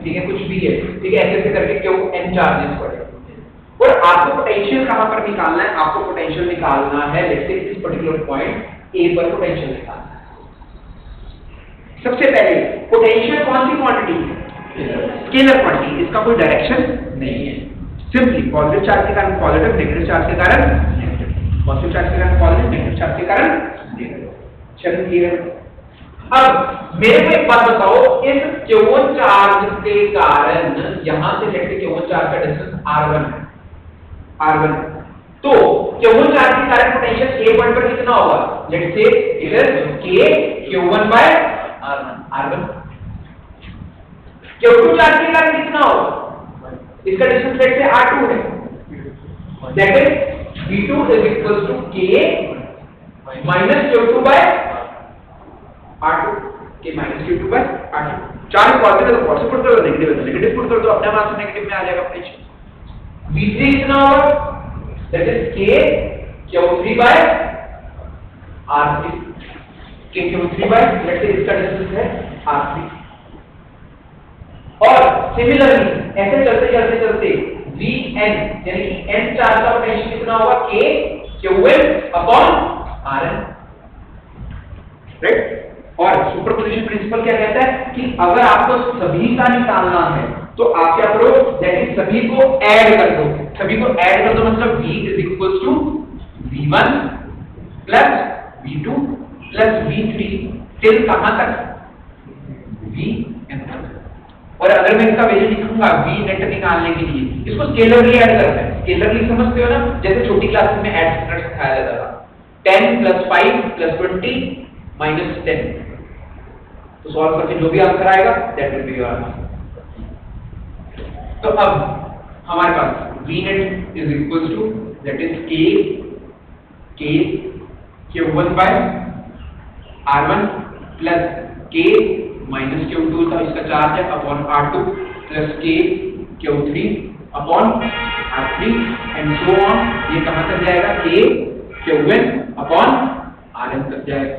ठीक है, कुछ भी है, ठीक है, ऐसे करके क्यों n चार्जेस पड़े। और आपको पोटेंशियल कहां पर निकालना है, आपको पोटेंशियल निकालना है लेट्स से इस पर्टिकुलर पॉइंट ए पर पोटेंशियल निकालना है। सबसे पहले पोटेंशियल कौन सी क्वांटिटी है, स्केलर क्वांटिटी, इसका कोई डायरेक्शन नहीं है, सिंपली पॉजिटिव चार्ज के कारण पॉजिटिव, नेगेटिव चार्ज के कारण नेगेटिव, पॉजिटिव चार्ज के कारण पॉजिटिव, नेगेटिव चार्ज के कारण नेगेटिव। चलो क्लियर। अब मेरे को एक बात बताओ, इस Q1 चार्ज के कारण यहां से लेट से Q1 चार्ज का डिस्टेंस R1 है, R1, तो Q1 चार्ज के कारण पोटेंशियल A पॉइंट पर कितना होगा, लेट से it is K Q1 by R1। Q2 charge के कारण कितना होगा, इसका डिस्टेंस लेट से R2 है, that is V2 is equals to K minus Q2 by R2, K minus Q2 by R2। Charge positive है तो पॉजिटिव पुट कर दो, नेगेटिव है तो नेगेटिव पुट कर दो, अपने आप से नेगेटिव में आ जाएगा पोटेंशियल। V3 कितना होगा, that is K Q3 by R3, K Q3 by let's say इसका डिस्टेंस है R3। और सिमिलरली ऐसे चलते चलते चलते Vn यानी कि n चार्ज का पोटेंशियल कितना होगा, K Qn upon Rn, right. और सुपरपोजिशन प्रिंसिपल क्या कहता है कि अगर आपको सभी का निकालना है तो आप क्या करो, दैट इज सभी को ऐड कर दो, सभी को ऐड कर दो, मतलब V is equals to V1 plus V2 plus V3 till कहां तक, Vn तक। और अगर मैं इसका वैल्यू लिखूंगा V नेट निकालने के लिए, इसको स्केलरली ऐड करना है, स्केलरली समझते हो ना, जैसे छोटी क्लासेस में ऐड करके सिखाया जाता था, 10 plus 5 plus 20 minus 10, तो सॉल्व करके जो भी आंसर आएगा that will be your answer. तो अब हमारे पास V net is equals to that is K Q1 by R1 plus K minus Q2 का इसका चार्ज है upon R2 plus K Q3 upon R3 and so on, ये कहां तक जाएगा, K Qn अपॉन Rn तक जाएगा।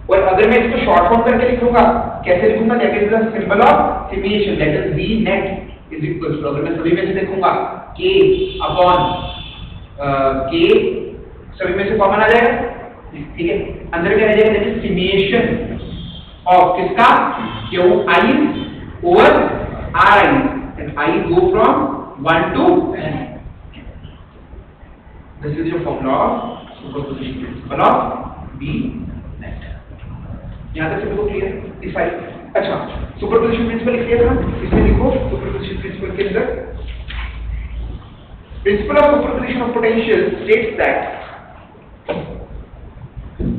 और अगर मैं इसको शॉर्ट फॉर्म करके लिखूंगा, कैसे लिखूंगा, that is the symbol of simulation, that is V net is equal to, अगर मैं सभी में से देखूंगा K अपॉन K, सभी में से कॉमन आ जाएगा, ठीक है, अंदर क्या आ जाएगा, दैट इज सिमुलेशन ऑफ किसका, Qi over Ri, and I go from 1 to n। This is your formula of superposition principle of V net। यहां तक सबको क्लियर इस फाइल। अच्छा, सुपरपोजिशन प्रिंसिपल लिख लिया था, इसमें लिखो सुपरपोजिशन प्रिंसिपल के अंदर principle of superposition of potential states that,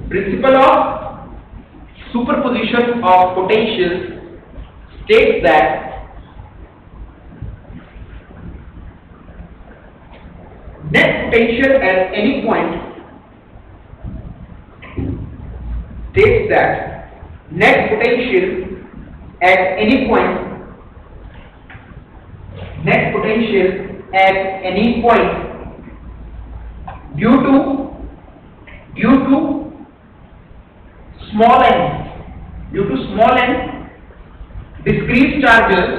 principle of superposition of potential states that net potential at any point states that net potential at any point due to small n discrete charges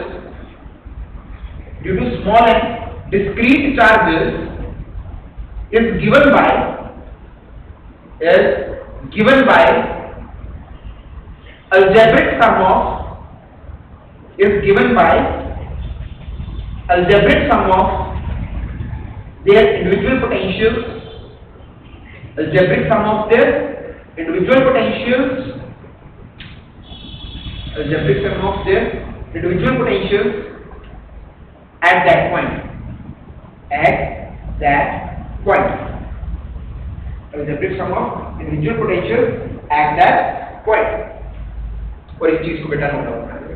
is given by algebraic sum of their individual potentials, at that point, algebraic sum of individual potentials at that point। और इस चीज को बेटा note down कर लो।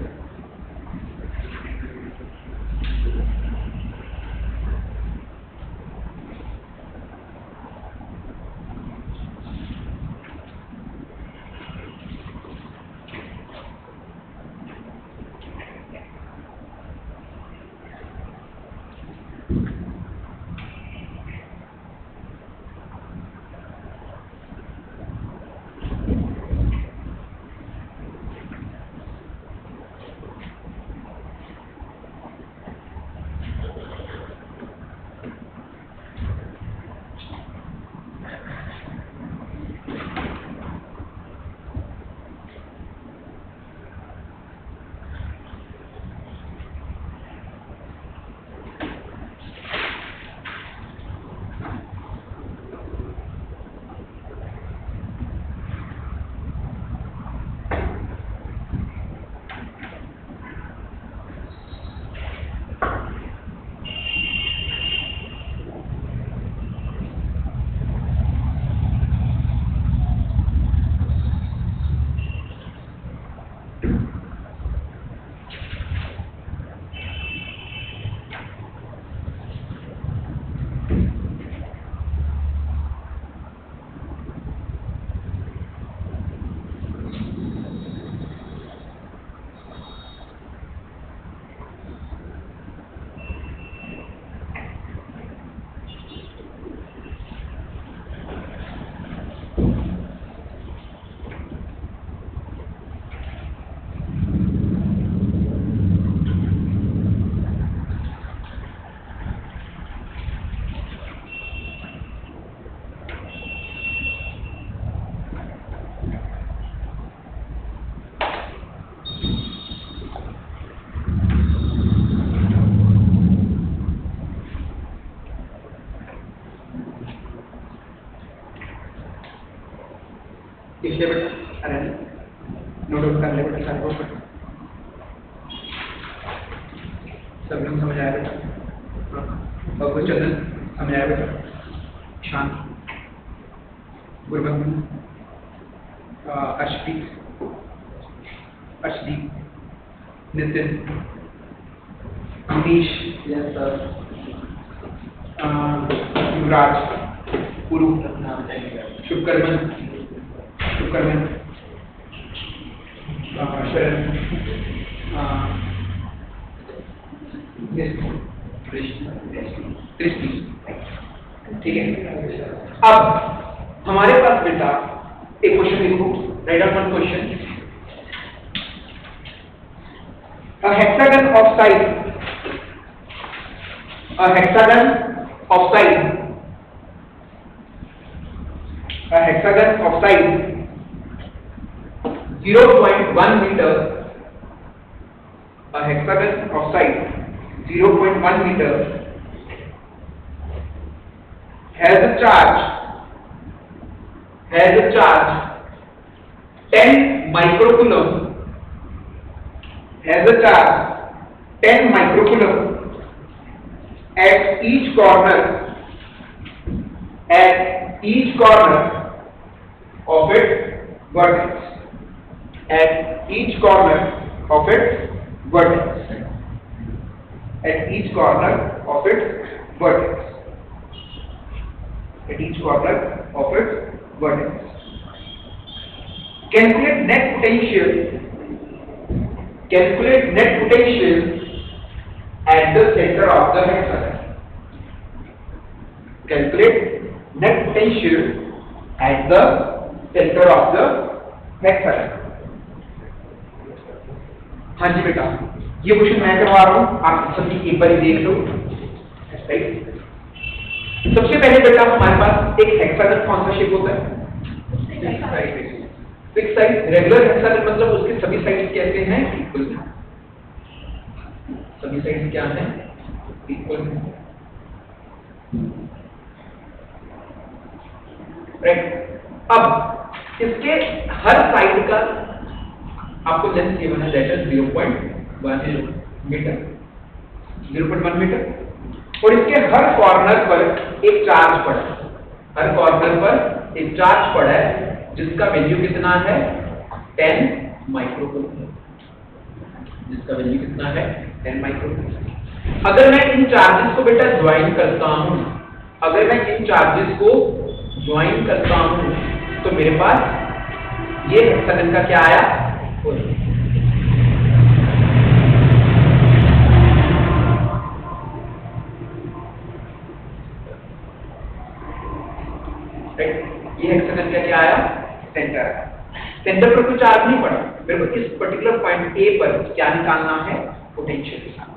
सब लोग समझ आया बेटा? और कुछ चंदन समझ आया बेटा? शांत, गुरबंधु, अर्शदीप, नितिन, अमीश, युवराज, पुरु, शुभकर्मन, शरण, दृष्टि, ठीक है। अब हमारे पास बेटा एक क्वेश्चन लिखो, write down one question. A hexagon of size, a hexagon of size, a hexagon of size 0.1 meter, a hexagon of size 0.1 meter has a charge 10 microcoulomb, has a charge 10 microcoulomb at each corner of its vertex, at each corner of its vertex, at each corner of its vertex, at each corner of its vertex. Calculate net potential at the center of the hexagon. Calculate net potential at the center of the hexagon. हाँ जी बेटा, ये question मैं करवा रहा हूँ, आप सभी एक बार देख लो। सबसे पहले बेटा हमारे पास एक हेक्सागन कौन सा शेप होता है? Fix side. रेगुलर हेक्सागन मतलब उसके सभी साइड्स कैसे हैं? इक्वल हैं। सभी साइड्स क्या हैं? इक्वल हैं। राइट। अब इसके हर साइड का आपको लेंथ गिवन है, दैट इज 0.1 मीटर, 0.1 मीटर। और इसके हर कॉर्नर पर एक चार्ज पड़ा है, हर कॉर्नर पर एक चार्ज पड़ा है जिसका वैल्यू कितना है? 10 माइक्रोकूलम, जिसका वैल्यू कितना है? 10 माइक्रोकूलम। अगर मैं इन चार्जेस को बेटा ज्वाइन करता हूं, अगर मैं इन चार्जेस को ज्वाइन करता हूं तो मेरे पास ये हेक्सागन का क्या आया? ये हेक्सागन का क्या आया? सेंटर। सेंटर पर कोई चार्ज नहीं पड़ा, मेरे को इस पर्टिकुलर पॉइंट ए पर क्या निकालना है? पोटेंशियल निकालना।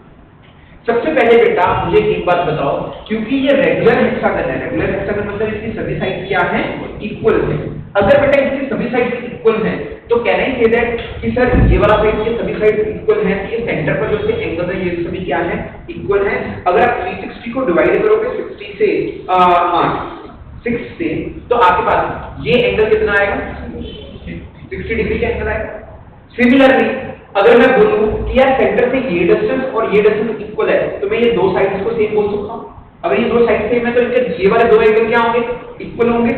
सबसे पहले बेटा मुझे एक बात बताओ, क्योंकि ये रेगुलर हेक्सागन है, रेगुलर हेक्सागन मतलब इसकी सभी साइड क्या है? इक्वल है। अगर बेटा इसकी सभी साइड इक्वल है तो कैन आई से दैट कि सर ये वाला साइड के सभी साइड इक्वल है, ये सेंटर पर जो से एंगल है ये सभी क्या है? इक्वल है। अगर आप 360 को डिवाइड करोगे 60 से 6 से तो आपके पास ये एंगल कितना आएगा? 60 डिग्री का एंगल आएगा। सिमिलरली अगर मैं बोलूं कि यार सेंटर से ये डिस्टेंस और ये डिस्टेंस इक्वल है तो मैं ये दो साइड्स को सेम बोल सकता हूं। अगर ये दो साइड सेम है तो इनके ये वाले दो एंगल क्या होंगे? इक्वल होंगे।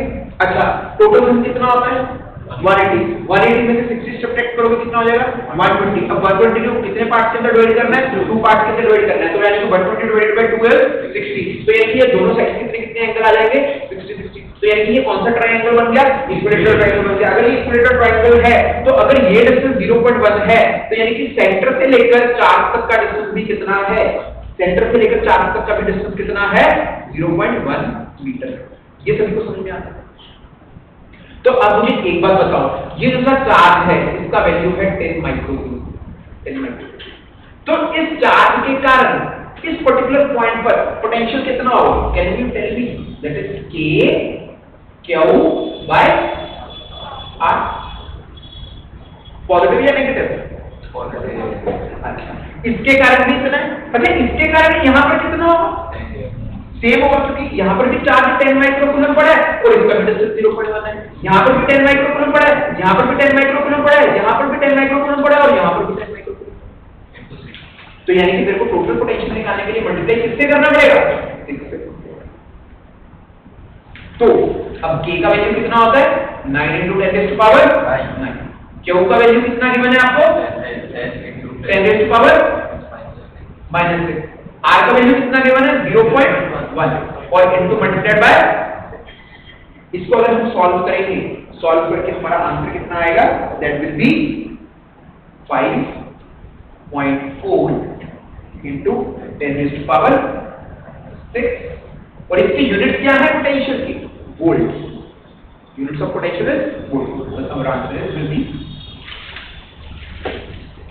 अच्छा, टोटल लेंथ कितना होता है? 180। 180 में से 60 सब्ट्रैक्ट करोगे कितना हो जाएगा? 120। अब 120 को कितने पार्ट्स के अंदर डिवाइड करना है? 2 पार्ट्स के अंदर डिवाइड करना है, तो यानी कि 120 डिवाइडेड बाय 2 is 60। तो यानी कि ये दोनों साइड कितने एंगल आ जाएंगे? 60 60। तो यानी कि ये कौन सा ट्रायंगल बन गया? इक्विलेटरल ट्रायंगल बन गया। अगर ये इक्विलेटरल ट्रायंगल है तो अगर ये डिस्टेंस 0.1 है तो यानी कि सेंटर से लेकर चार्ज तक का डिस्टेंस भी कितना है? सेंटर से लेकर चार्ज तक का भी डिस्टेंस कितना है? 0.1 मीटर। ये सभी को समझ में आता है? तो अब मुझे एक बात बताओ, ये जो सा चार्ज है इसका वैल्यू है 10 माइक्रोकूलम, 10 माइक्रोकूलम। तो इस चार्ज के कारण इस पर्टिकुलर पॉइंट पर पोटेंशियल कितना होगा? Can you tell me? That is K Q by R। Positive या नेगेटिव? पॉजिटिव। अच्छा, इसके कारण भी इतना है। अच्छा, इसके कारण यहाँ पर कितना होगा? सेम होगा, क्योंकि यहाँ पर भी चार्ज 10 माइक्रोकूलम पड़ा है और इसका भी डिस्टेंस 0.1 है। यहाँ पर भी 10 माइक्रोकूलम पड़ा है, यहाँ पर भी 10 माइक्रोकूलम पड़ा है, यहाँ पर भी 10 माइक्रोकूलम पड़ा है और यहाँ पर भी 10 माइक्रोकूलम। तो यानी कि तेरे को टोटल पोटेंशियल निकालने के लिए मल्टीप्लाई किससे करना पड़ेगा? 6 से। तो अब K का वैल्यू कितना होता है? 9 × 10⁻9। Q का वैल्यू कितना गिवन है आपको? 10⁻−6। R का वैल्यू कितना गिवन है? 0.1 और इनटू मल्टीप्लाइड बाय, इसको अगर हम सॉल्व करेंगे, सॉल्व करके हमारा आंसर कितना आएगा? That will be 5.4 × 10⁻6। और इसकी यूनिट क्या है पोटेंशियल की? Volt. Units of potential is volt. बस हमारा आंसर विल बी,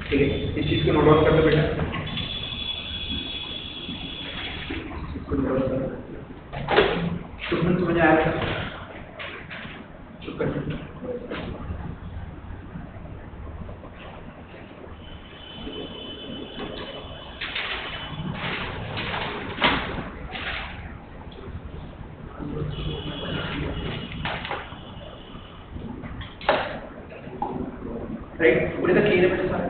ठीक है, इस चीज को नोट डाउन कर लो बेटा। समझ आया? चुप कर। राइट, पूरे तक क्लियर है बेटा सारा?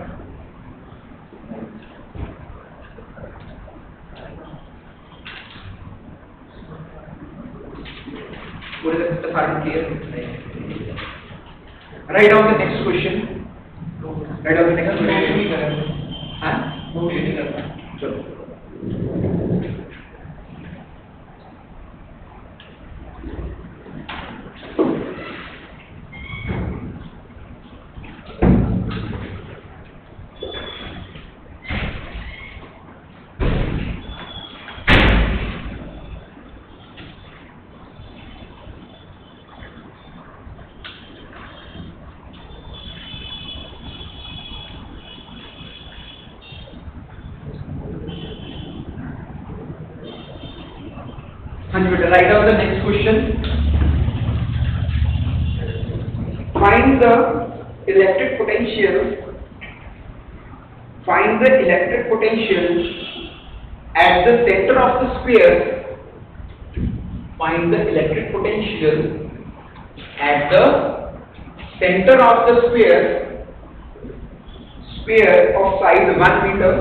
पूरे तक सारा clear? Write down the next question. Write down the next question. हाँ? चलो। Write down the next question. Find the electric potential. Find the electric potential at the center of the sphere. Find the electric potential at the center of the sphere. Sphere of size 1 meter.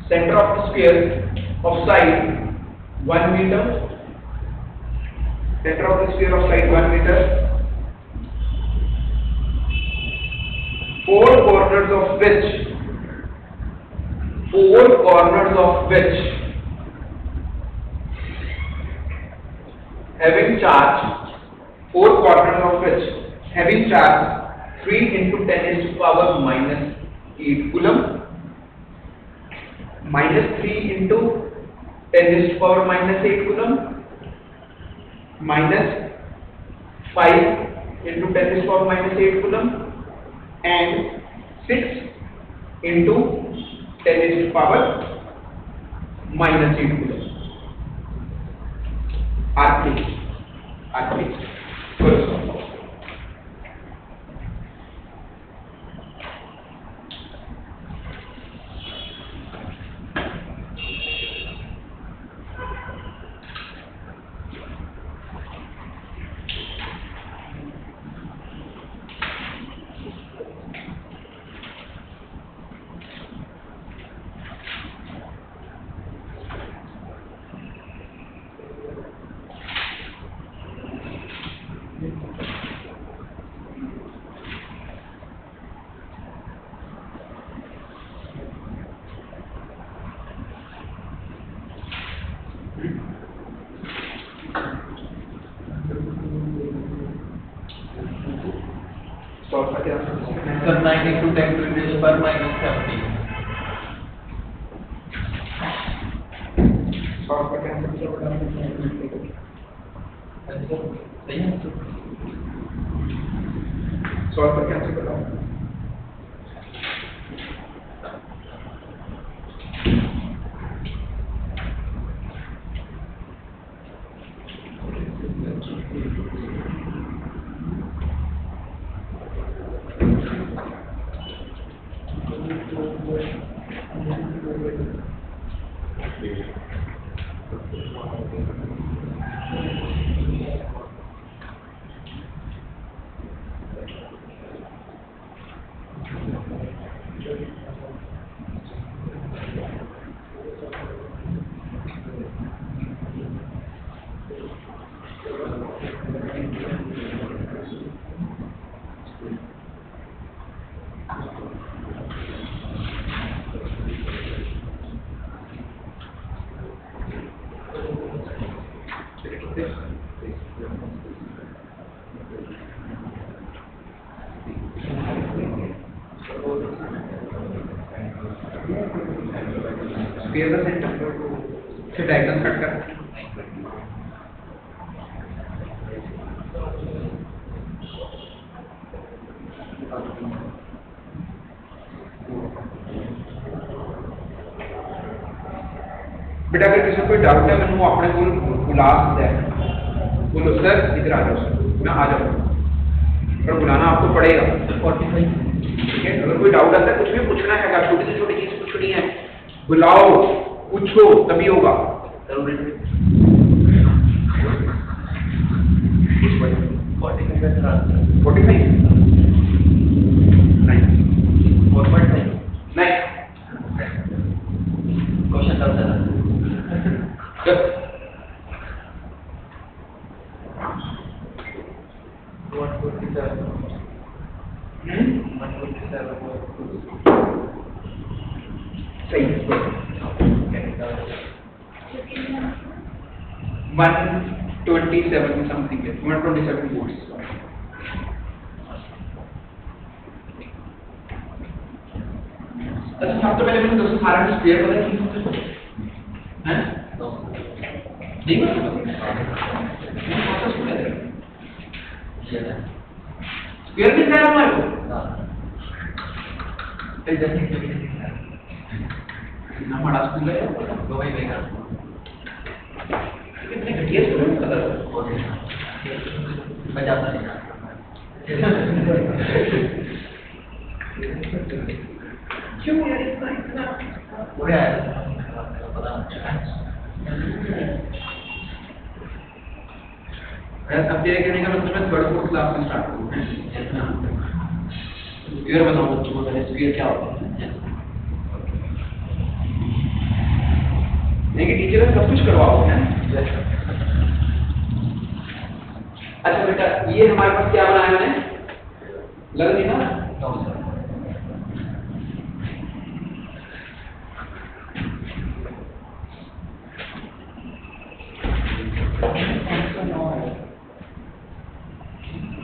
Center of the sphere of size 1 meter. Center of the sphere of size 1 meter. 4 corners of which having charge 4 corners of which having charge 3 × 10⁻⁻8 coulomb, minus 3 × 10⁻⁻8 coulomb, minus 5 × 10⁻⁻8 coulomb, and 6 × 10⁻⁻8 coulomb. Are placed. First. Solve करके Sir, 9 × 10⁻⁻17. solve करके answer बता सही है? solve करके answer बताओ। Square का centre फिर diagonal cut कर। बेटा अगर किसी को कोई डाउट है मैं अपने को बुला सकता है, बोलो सर इधर आ जाओ, मैं आ जाऊँ, पर बुलाना आपको पड़ेगा। 45 ठीक है, अगर कोई डाउट आता है कुछ भी पूछना है, छोटी से छोटी चीज पूछनी है, बुलाओ पूछो तभी होगा। 45 नहीं 4.5 नहीं क्वेश्चन कर देना। 147 सही 127 समथिंग है, 127 वोल्ट्स। अच्छा सबसे पहले मैंने दोस्तों कारण स्क्वायर पता है हैं नहीं पता स्क्वायर कितना है हमारे को ना बड़ा स्कूल है कितने घटिया स्टूडेंट पता बजाता नहीं क्यों यार इतना बढ़िया है पता अब तेरे कहने का मतलब मैं थर्ड फोर्थ क्लास में स्टार्ट करूँ स्क्वायर बताओ बच्चों को पहले स्क्वायर क्या होता है। नहीं कि टीचर ने सब कुछ करवाओ है। अच्छा बेटा ये हमारे पास क्या बनाया मैंने लग रही ना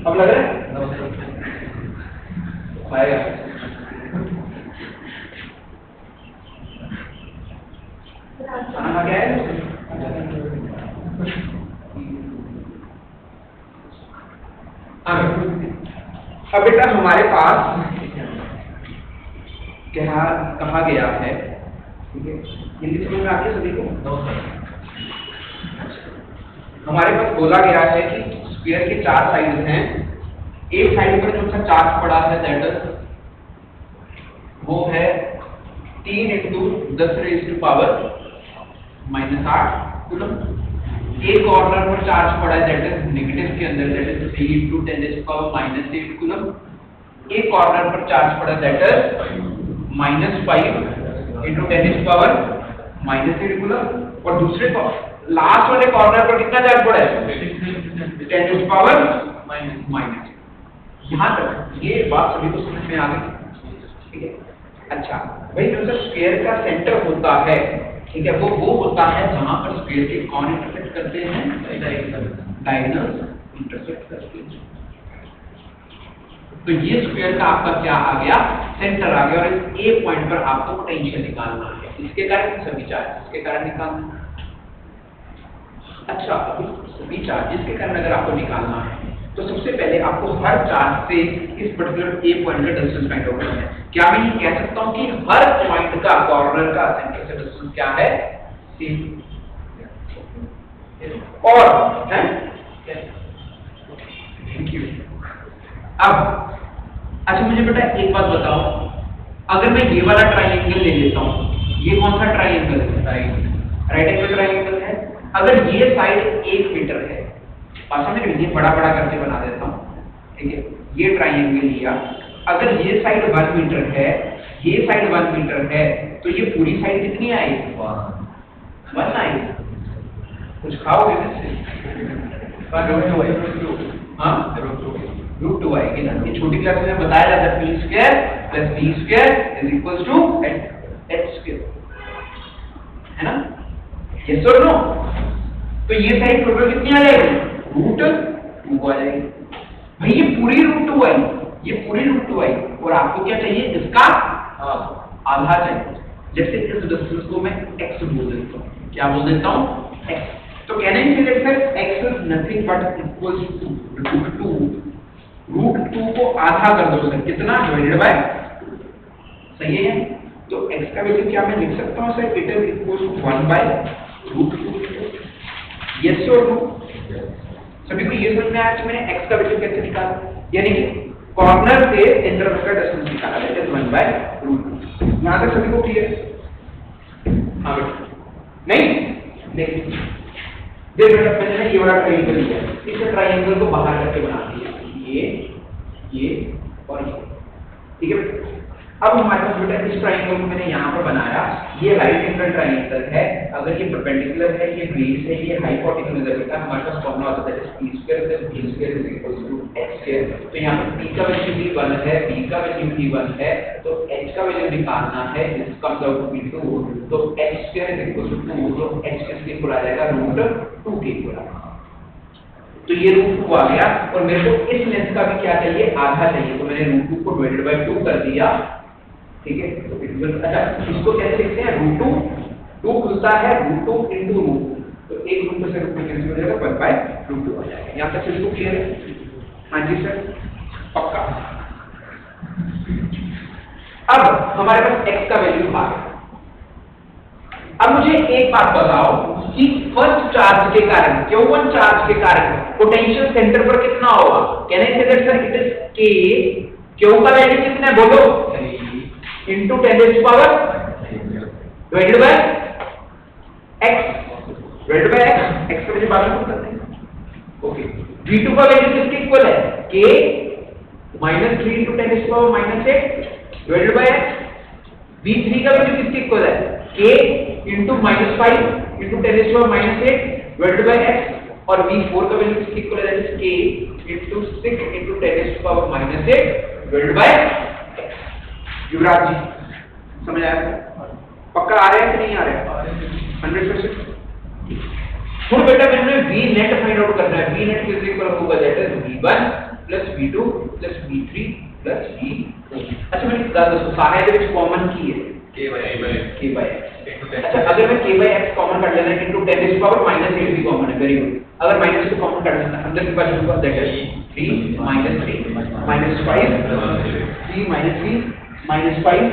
अब लग रहा है आएगा खाना क्या है अब बेटा हमारे पास क्या कहा गया है, ठीक है हिंदी समझ में आती है सभी को। हमारे पास बोला गया है कि स्फीयर के 4 साइड हैं, एक साइड पर जो सा चार्ज पड़ा है दैट वो है 3 × 10⁻⁸ कूलम। एक कॉर्नर पर चार्ज पड़ा है दैट इज नेगेटिव के अंदर दैट इज 3 × 10⁻⁸ कूलम। एक कॉर्नर पर चार्ज पड़ा दैट इज -5 × 10⁻⁻⁸ कूलम। और दूसरे लास्ट वाले कॉर्नर पर कितना चार्ज पड़ा है 10⁻⁻⁻। यहाँ तक ये बात सभी को समझ में आ गई, ठीक है। अच्छा भाई जो स्फीयर का सेंटर होता है, ठीक है, वो होता है जहां पर स्फीयर के कौन इंटरसेक्ट करते हैं डायगोनल्स इंटरसेक्ट करते हैं। तो ये स्फीयर का आपका क्या आ गया सेंटर आ गया, और इस ए पॉइंट पर आपको पोटेंशियल निकालना है। इसके कारण सभी चार्ज इसके कारण निकालना है। अच्छा अभी सभी चार्जेस के कारण अगर आपको निकालना है तो सबसे पहले आपको हर चार्ज से इस पर्टिकुलर ए पॉइंट का डिस्टेंस फाइंड आउट करना है। क्या मैं ये कह सकता हूं कि हर पॉइंट का कॉर्नर का सेंटर से डिस्टेंस क्या है सेम और है थैंक यू। अब अच्छा मुझे बेटा एक बात बताओ, अगर मैं ये वाला ट्राइंगल ले लेता हूं, ये कौन सा ट्राइंगल है राइट एंगल ट्राइंगल है। अगर ये साइड 1 मीटर है, पास में ये बड़ा करके बना देता हूं, ठीक है, ये ट्राइंगल लिया, अगर ये साइड 1 मीटर है, ये साइड 1 मीटर है, तो ये पूरी साइड कितनी आएगी 1 आएगी। कुछ खाओगे वैसे हाँ √2 आएगी ना। ये छोटी क्लास में बताया जाता है p² + b² = h², है ना, यस और नो। तो ये साइड टोटल कितनी आ जाएगी √2 आ जाएगी। भाई ये पूरी √2 आई, ये पूरी √2 आई, और आपको क्या चाहिए इसका आधा चाहिए। जैसे इस डिस्टेंस को मैं x बोल देता हूँ, क्या बोल देता हूँ x। तो कहना ही चाहिए sir x is nothing but equals to root two को आधा कर दो सर, कितना डिवाइडेड बाय, सही है। तो x का वैल्यू क्या मैं लिख सकता हूँ sir, it is equals to 1 by root two. Yes और नो, सभी को ये समझ में आया कि मैंने x का वैल्यू कैसे निकाला, यानी कि कॉर्नर से इंटरवल का डिस्टेंस निकाला, that is 1 by root two. यहां तक सभी को क्लियर? हाँ बेटा, नहीं देखिए बेटा मैंने ना ये वाला ट्रायंगल लिया, इस ट्रायंगल को बाहर करके बना दिया, ये और ये, ठीक है बेटा। अब हमारे पास बेटा इस ट्रायंगल को मैंने यहाँ पर बनाया, ये राइट एंगल ट्रायंगल है, अगर ये परपेंडिकुलर है, ये बेस है, ये हाइपोटेन्यूज है बेटा, हमारे पास फॉर्मूला होता है p square + b square = h square. तो यहाँ पर p का वैल्यू भी 1 है, b का वैल्यू भी 1 है, तो h का वैल्यू निकालना है, this comes out to be 2, तो h स्क्वायर = 2, तो h किसके इक्वल आ जाएगा, √2 के इक्वल आ जाएगा। तो ये √2 आ गया, और मेरे को इस लेंथ का भी क्या चाहिए, आधा चाहिए, तो मैंने √2 को डिवाइडेड बाय 2 कर दिया, ठीक है। तो अच्छा इसको कैसे लिखते हैं, √2, 2 खुलता है √2 * √2, तो एक रूट से √2 कैंसिल हो जाएगा, 1 बाय √2 आ जाएगा। यहाँ तक इसको क्लियर है? हाँ जी सर, पक्का। अब हमारे पास x का वैल्यू आ गया। अब मुझे एक बात बताओ कि फर्स्ट चार्ज के कारण, Q1 चार्ज के कारण पोटेंशियल सेंटर पर कितना होगा? Can I say that sir it is k, q का वैल्यू कितना है बोलो, into 10 raised to power divided by x, divided by x का वैल्यू बाद में पुट करते हैं, ओके। v2 का वैल्यू किसके इक्वल है, k -3 into 10 raised to power -8 divided by x। v3 का वैल्यू किसके इक्वल है, k into -5 into 10 raised to power -8 divided by x, और v4 का वैल्यू किसके इक्वल है, that is k into 6 into 10 raised to power -8 divided by x। युवराज जी समझ आया? पक्का आ रहा है कि नहीं आ रहा है? 100%। फिर बेटा मैंने v नेट फाइंड आउट करना है, v नेट किसके इक्वल होगा, that is v1 + v2 + v3 + v4। अच्छा मैंने सारे जो कॉमन की है k by x। अच्छा अगर मैं k by x कॉमन कर लेना है into 10 raised to power -8 भी कॉमन है, वेरी गुड। अगर माइनस को कॉमन कर लेना अंदर के पास होगा, that is 3 - 3 - 5 3 - 3 -5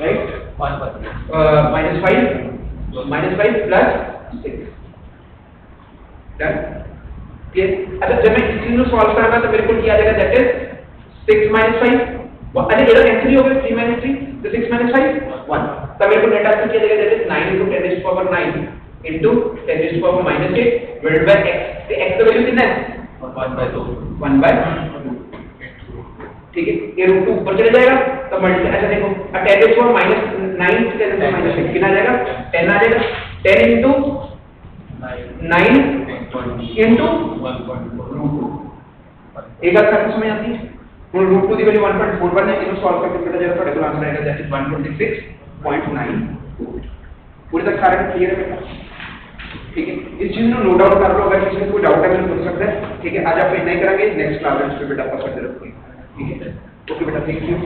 right, -5 + 6 done, clear. अच्छा जब मैं इस चीज को सॉल्व करूंगा तो मेरे को क्या आ जाएगा, दैट इज 6 - 5, अरे इधर कैंसिल हो गया, 3 - 3 तो 6 - 5 1, तब मेरे को नेट आंसर क्या देगा, that is 9 × 10 raised to power 9 into 10 raised to power -8 divided by x। तो x का वैल्यू कितना है, 1/2, ठीक है। ये √2 ऊपर चले जाएगा तो मल्टीप्लाई, अच्छा देखो 10 raised to power -9 10 raised to power -6 कितना आ जाएगा, 10 आ जाएगा, 10 into 9 into √2। एक बात आपको समझ आती है, √2 की वैल्यू 1.41 है, इसको सॉल्व करके पता चलेगा ਤੁਹਾਡੇ ਕੋਲ आंसर आएगा, दैट इज 126.9। पूरी तक सारा क्लियर है बेटा, ठीक है। इस चीज को नोट डाउन कर लो, अगर किसी को कोई डाउट है तो पूछ सकते हैं, ठीक है। आज आप इतना ही करेंगे, नेक्स्ट क्लास में बेटा आप पकड़ रखोगे, ठीक है। ओके बेटा, थैंक यू।